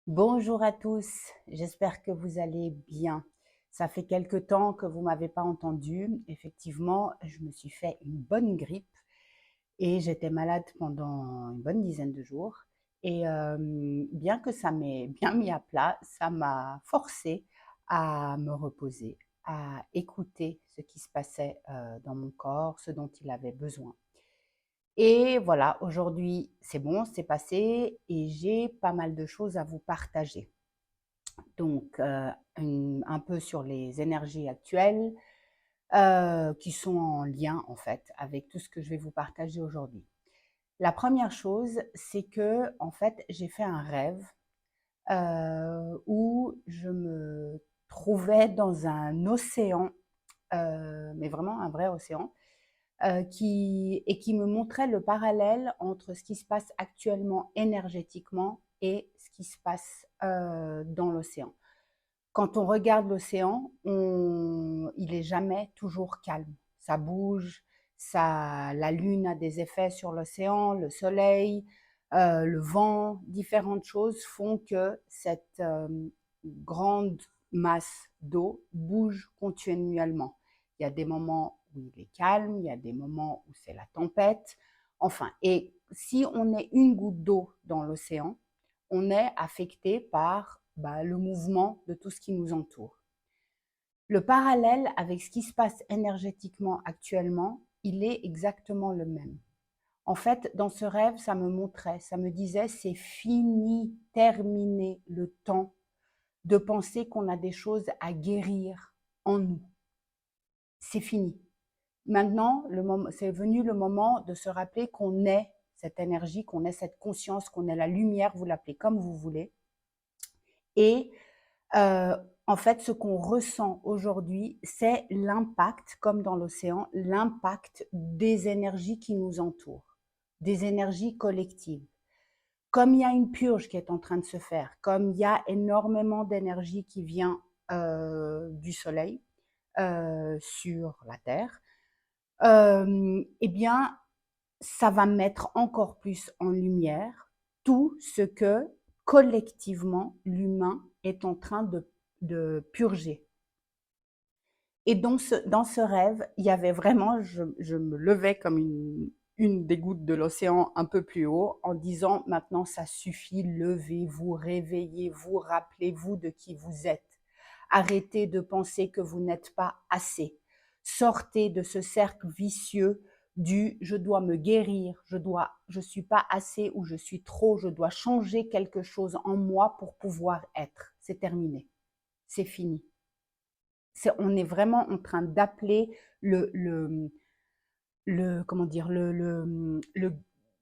Bonjour à tous, j'espère que vous allez bien. Ça fait quelque temps que vous m'avez pas entendu. Effectivement, je me suis fait une bonne grippe et j'étais malade pendant une bonne dizaine de jours. Et bien que ça m'ait bien mis à plat, ça m'a forcé à me reposer, à écouter ce qui se passait dans mon corps, ce dont il avait besoin. Et voilà, aujourd'hui, c'est bon, c'est passé et j'ai pas mal de choses à vous partager. Donc, un peu sur les énergies actuelles qui sont en lien en fait avec tout ce que je vais vous partager aujourd'hui. La première chose, c'est que en fait, j'ai fait un rêve où je me trouvais dans un océan, mais vraiment un vrai océan, qui me montrait le parallèle entre ce qui se passe actuellement énergétiquement et ce qui se passe dans l'océan. Quand on regarde l'océan, il est jamais toujours calme. Ça bouge, la lune a des effets sur l'océan, le soleil, le vent, différentes choses font que cette grande masse d'eau bouge continuellement. Il y a des moments où il est calme, il y a des moments où c'est la tempête. Enfin, et si on est une goutte d'eau dans l'océan, on est affecté par le mouvement de tout ce qui nous entoure. Le parallèle avec ce qui se passe énergétiquement actuellement, il est exactement le même. En fait, dans ce rêve, ça me montrait, ça me disait, c'est fini, terminé le temps de penser qu'on a des choses à guérir en nous. C'est fini. Maintenant, c'est venu le moment de se rappeler qu'on est cette énergie, qu'on est cette conscience, qu'on est la lumière, vous l'appelez comme vous voulez. Et en fait, ce qu'on ressent aujourd'hui, c'est l'impact, comme dans l'océan, l'impact des énergies qui nous entourent, des énergies collectives. Comme il y a une purge qui est en train de se faire, comme il y a énormément d'énergie qui vient du soleil sur la Terre, eh bien, ça va mettre encore plus en lumière tout ce que collectivement l'humain est en train de purger. Et dans ce rêve, il y avait vraiment, je me levais comme une des gouttes de l'océan un peu plus haut en disant maintenant ça suffit, levez-vous, réveillez-vous, rappelez-vous de qui vous êtes. Arrêtez de penser que vous n'êtes pas assez. Sortez de ce cercle vicieux du je dois me guérir, je suis pas assez ou je suis trop, je dois changer quelque chose en moi pour pouvoir être. C'est terminé. C'est fini. On est vraiment en train d'appeler comment dire,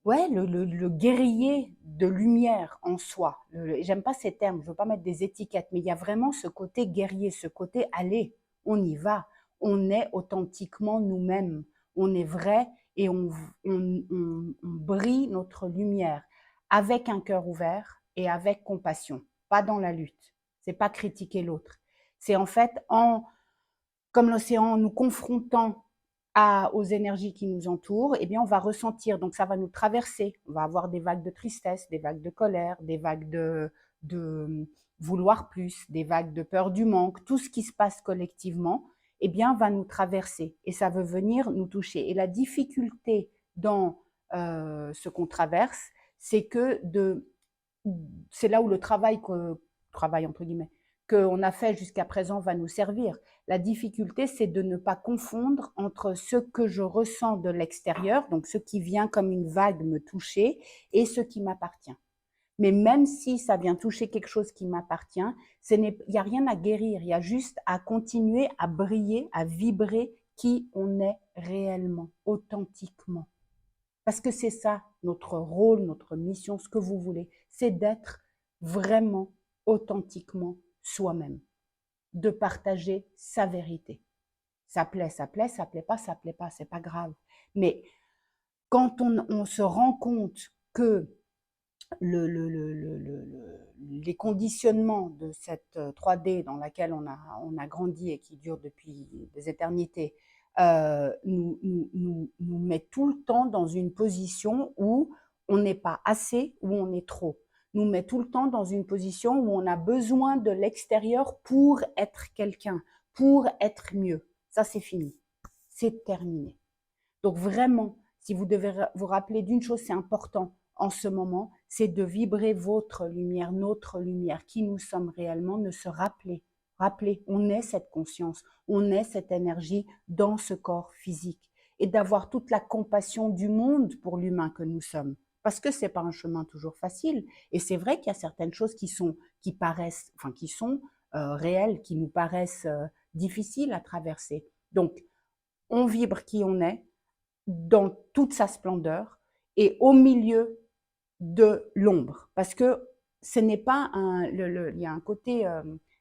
ouais, le guerrier de lumière en soi. J'aime pas ces termes, je veux pas mettre des étiquettes, mais il y a vraiment ce côté guerrier, ce côté allez, on y va, on est authentiquement nous-mêmes, on est vrai et on brille notre lumière avec un cœur ouvert et avec compassion, pas dans la lutte. C'est pas critiquer l'autre. C'est en fait comme l'océan, en nous confrontant aux énergies qui nous entourent, eh bien, on va ressentir, donc ça va nous traverser. On va avoir des vagues de tristesse, des vagues de colère, des vagues de vouloir plus, des vagues de peur du manque. Tout ce qui se passe collectivement, eh bien, va nous traverser et ça veut venir nous toucher. Et la difficulté dans ce qu'on traverse, c'est que c'est là où le travail entre guillemets, qu'on a fait jusqu'à présent va nous servir. La difficulté, c'est de ne pas confondre entre ce que je ressens de l'extérieur, donc ce qui vient comme une vague me toucher, et ce qui m'appartient. Mais même si ça vient toucher quelque chose qui m'appartient, il n'y a rien à guérir, il y a juste à continuer à briller, à vibrer qui on est réellement, authentiquement. Parce que c'est ça notre rôle, notre mission, ce que vous voulez, c'est d'être vraiment authentiquement soi-même, de partager sa vérité. Ça plaît, ça plaît, ça plaît pas, c'est pas grave. Mais quand on se rend compte que les conditionnements de cette 3D dans laquelle on a grandi et qui dure depuis des éternités nous met tout le temps dans une position où on n'est pas assez, où on est trop. nous met tout le temps dans une position où on a besoin de l'extérieur pour être quelqu'un, pour être mieux. Ça, c'est fini. C'est terminé. Donc vraiment, si vous devez vous rappeler d'une chose, c'est important en ce moment, c'est de vibrer votre lumière, notre lumière, qui nous sommes réellement, de se rappeler. Rappelez, on est cette conscience, on est cette énergie dans ce corps physique et d'avoir toute la compassion du monde pour l'humain que nous sommes. Parce que c'est pas un chemin toujours facile. Et c'est vrai qu'il y a certaines choses qui paraissent, enfin, qui sont réelles, qui nous paraissent difficiles à traverser. Donc, on vibre qui on est dans toute sa splendeur et au milieu de l'ombre. Parce que ce n'est pas il y a un côté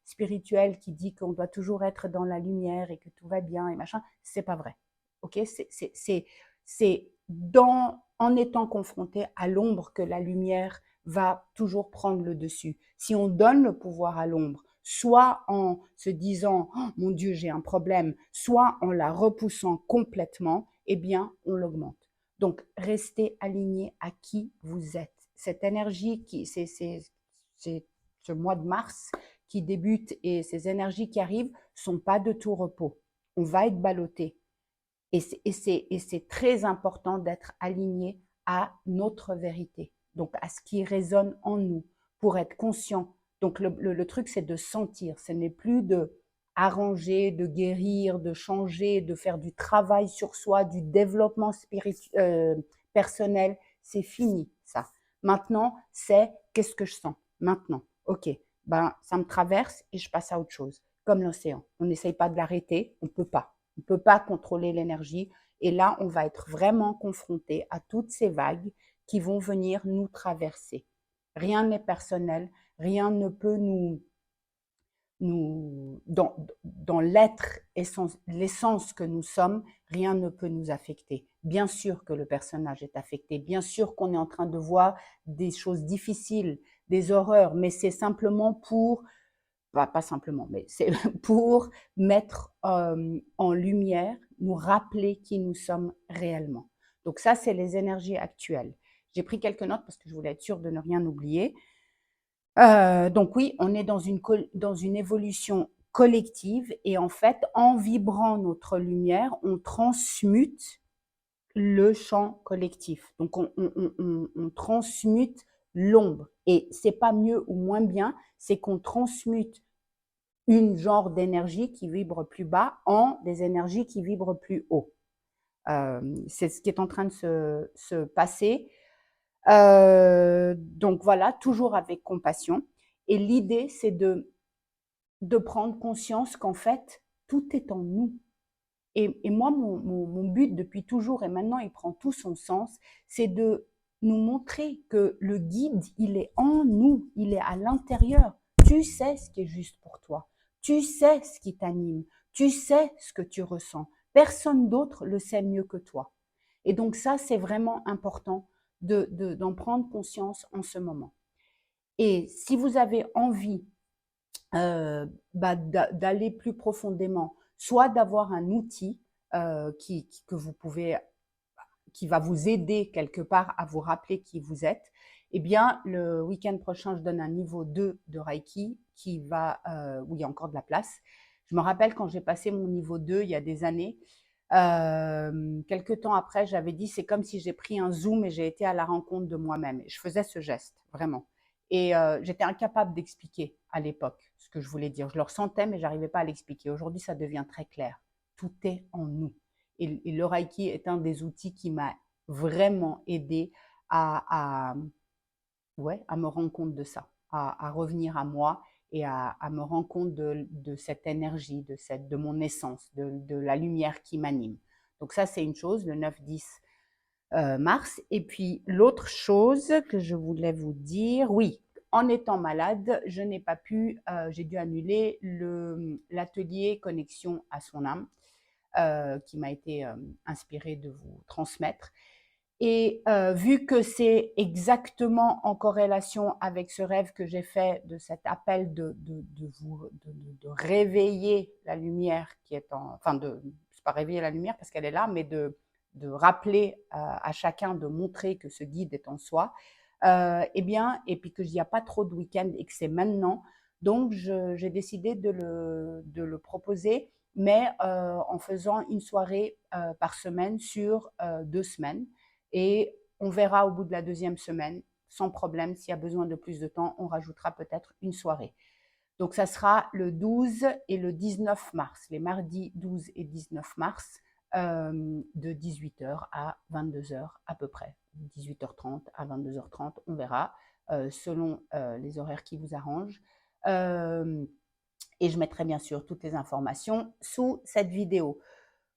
spirituel qui dit qu'on doit toujours être dans la lumière et que tout va bien et machin. C'est pas vrai. Ok, c'est en étant confronté à l'ombre que la lumière va toujours prendre le dessus. Si on donne le pouvoir à l'ombre, soit en se disant oh, mon Dieu j'ai un problème, soit en la repoussant complètement, eh bien on l'augmente. Donc restez aligné à qui vous êtes. Cette énergie c'est ce mois de mars qui débute et ces énergies qui arrivent sont pas de tout repos. On va être ballotté. Et c'est très important d'être aligné à notre vérité, donc à ce qui résonne en nous, pour être conscient. Donc le truc, c'est de sentir. Ce n'est plus de arranger, de guérir, de changer, de faire du travail sur soi, du développement personnel. C'est fini, ça. Maintenant, c'est qu'est-ce que je sens maintenant. Ok, ben, ça me traverse et je passe à autre chose, comme l'océan. On n'essaye pas de l'arrêter, on ne peut pas. On ne peut pas contrôler l'énergie. Et là, on va être vraiment confronté à toutes ces vagues qui vont venir nous traverser. Rien n'est personnel, rien ne peut dans l'être, l'essence que nous sommes, rien ne peut nous affecter. Bien sûr que le personnage est affecté, bien sûr qu'on est en train de voir des choses difficiles, des horreurs, mais c'est simplement pour pas simplement, mais c'est pour mettre en lumière, nous rappeler qui nous sommes réellement. Donc ça, c'est les énergies actuelles. J'ai pris quelques notes parce que je voulais être sûre de ne rien oublier. Donc oui, on est dans une évolution collective et en fait, en vibrant notre lumière, on transmute le champ collectif. Donc on transmute l'ombre. Et c'est pas mieux ou moins bien, c'est qu'on transmute une genre d'énergie qui vibre plus bas en des énergies qui vibrent plus haut. C'est ce qui est en train de se passer. Donc voilà, toujours avec compassion. Et l'idée, c'est de prendre conscience qu'en fait, tout est en nous. Et moi, mon but depuis toujours, et maintenant il prend tout son sens, c'est de nous montrer que le guide, il est en nous, il est à l'intérieur. Tu sais ce qui est juste pour toi. Tu sais ce qui t'anime. Tu sais ce que tu ressens. Personne d'autre le sait mieux que toi. Et donc ça, c'est vraiment important d'en prendre conscience en ce moment. Et si vous avez envie d'aller plus profondément, soit d'avoir un outil que vous pouvez, qui va vous aider quelque part à vous rappeler qui vous êtes, eh bien, le week-end prochain, je donne un niveau 2 de Reiki où il y a encore de la place. Je me rappelle quand j'ai passé mon niveau 2 il y a des années, quelques temps après, j'avais dit, c'est comme si j'ai pris un zoom et j'ai été à la rencontre de moi-même. Et je faisais ce geste, vraiment. Et j'étais incapable d'expliquer à l'époque ce que je voulais dire. Je le ressentais, mais j'arrivais pas à l'expliquer. Aujourd'hui, ça devient très clair. Tout est en nous. Et le Reiki est un des outils qui m'a vraiment aidé à me rendre compte de ça, à revenir à moi et à me rendre compte de cette énergie, de mon essence, de la lumière qui m'anime. Donc ça, c'est une chose, le 9-10 mars. Et puis l'autre chose que je voulais vous dire, oui, en étant malade, je n'ai pas pu, j'ai dû annuler l'atelier Connexion à son âme, qui m'a été inspiré de vous transmettre. Et vu que c'est exactement en corrélation avec ce rêve que j'ai fait de cet appel de réveiller la lumière qui est enfin c'est pas réveiller la lumière parce qu'elle est là, mais de rappeler à chacun de montrer que ce guide est en soi. Eh bien, et puis qu'il n'y a pas trop de week-end et que c'est maintenant, donc j'ai décidé de le proposer, mais en faisant une soirée par semaine sur 2 semaines. Et on verra au bout de la deuxième semaine, sans problème, s'il y a besoin de plus de temps, on rajoutera peut-être une soirée. Donc, ça sera le 12 et le 19 mars, les mardis 12 et 19 mars, de 18h à 22h à peu près. 18h30 à 22h30, on verra, selon les horaires qui vous arrangent. Et je mettrai bien sûr toutes les informations sous cette vidéo.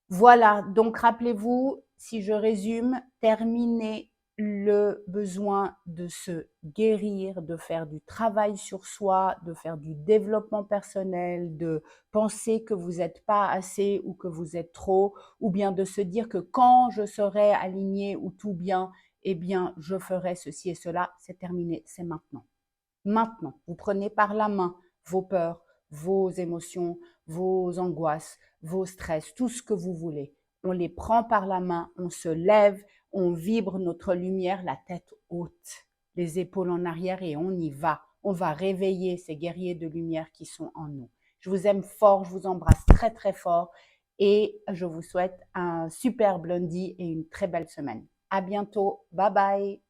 Voilà, donc rappelez-vous, si je résume, terminez le besoin de se guérir, de faire du travail sur soi, de faire du développement personnel, de penser que vous n'êtes pas assez ou que vous êtes trop, ou bien de se dire que quand je serai aligné ou tout bien, eh bien, je ferai ceci et cela. C'est terminé, c'est maintenant. Maintenant, vous prenez par la main vos peurs, vos émotions, vos angoisses, vos stress, tout ce que vous voulez. On les prend par la main, on se lève, on vibre notre lumière, la tête haute, les épaules en arrière et on y va. On va réveiller ces guerriers de lumière qui sont en nous. Je vous aime fort, je vous embrasse très très fort et je vous souhaite un super lundi et une très belle semaine. À bientôt, bye bye.